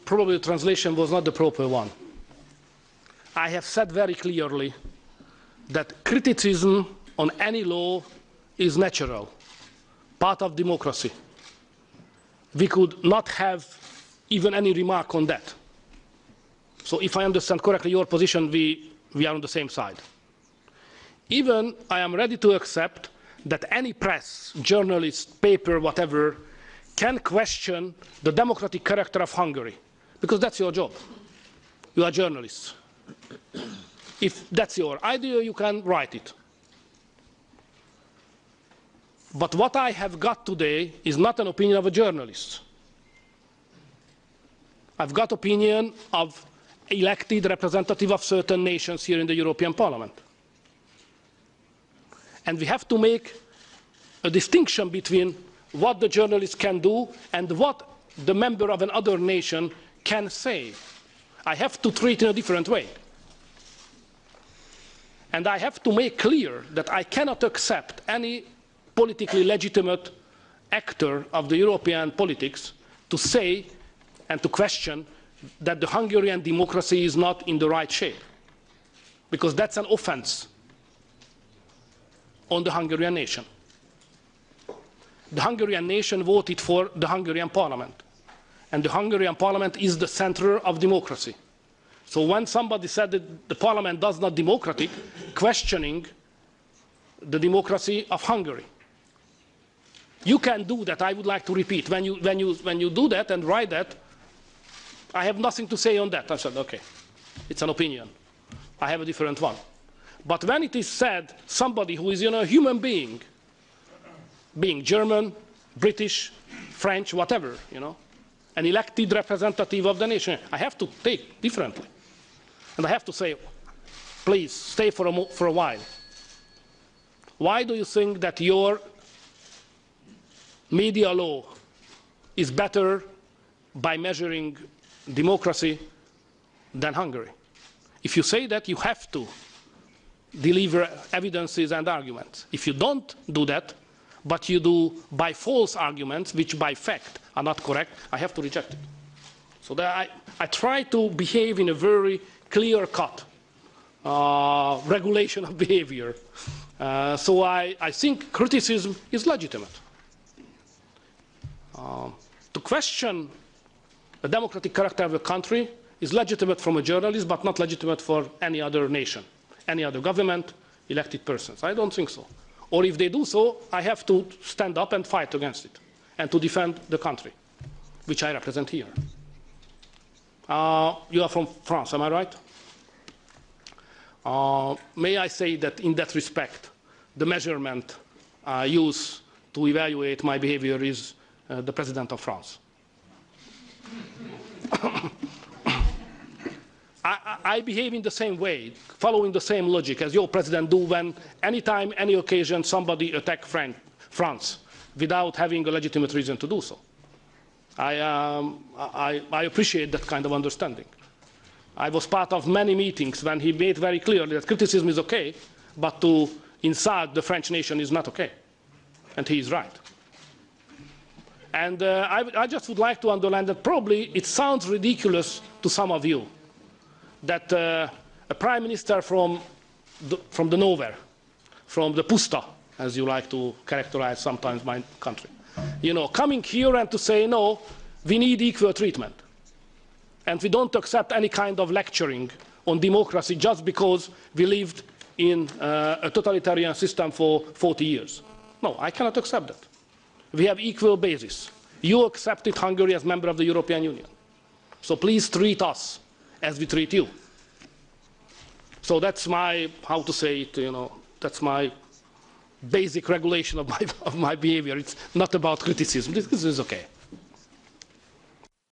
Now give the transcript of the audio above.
probably the translation was not the proper one. I have said very clearly that criticism on any law is natural, part of democracy. We could not have even any remark on that. So if I understand correctly your position, we are on the same side. Even I am ready to accept that any press, journalist, paper, whatever, can question the democratic character of Hungary, because that's your job. You are journalists. If that's your idea, you can write it. But what I have got today is not an opinion of a journalist. I've got opinion of elected representative of certain nations here in the European Parliament. And we have to make a distinction between what the journalist can do and what the member of another nation can say. I have to treat it in a different way. And I have to make clear that I cannot accept any politically legitimate actor of the European politics to say and to question that the Hungarian democracy is not in the right shape. Because that's an offense on the Hungarian nation. The Hungarian nation voted for the Hungarian parliament. And the Hungarian parliament is the center of democracy. So when somebody said that the parliament does not democratic, questioning the democracy of Hungary. You can do that, I would like to repeat. When you do that and write that, I have nothing to say on that. I said, okay, it's an opinion. I have a different one. But when it is said, somebody who is a human being German, British, French, whatever, an elected representative of the nation, I have to take differently. And I have to say, please, stay for a while. Why do you think that your media law is better by measuring democracy than Hungary? If you say that, you have to deliver evidences and arguments. If you don't do that, but you do by false arguments, which by fact are not correct, I have to reject it. So that I try to behave in a very clear-cut regulation of behavior. So I think criticism is legitimate. To question the democratic character of a country is legitimate from a journalist, but not legitimate for any other nation, any other government, elected persons. I don't think so. Or if they do so, I have to stand up and fight against it, and to defend the country, which I represent here. You are from France, am I right? May I say that in that respect, the measurement I use to evaluate my behavior is the President of France. I behave in the same way, following the same logic as your president do when anytime, any occasion, somebody attacks France without having a legitimate reason to do so. I appreciate that kind of understanding. I was part of many meetings when he made very clearly that criticism is okay, but to insult the French nation is not okay. And he is right. And I just would like to underline that probably it sounds ridiculous to some of you that a prime minister from the nowhere, from the pusta, as you like to characterize sometimes my country, coming here and to say, no, we need equal treatment. And we don't accept any kind of lecturing on democracy just because we lived in a totalitarian system for 40 years. No, I cannot accept that. We have equal basis. You accepted Hungary as a member of the European Union. So please treat us as we treat you. So that's my, how to say it, that's my basic regulation of my behavior. It's not about criticism. This is okay.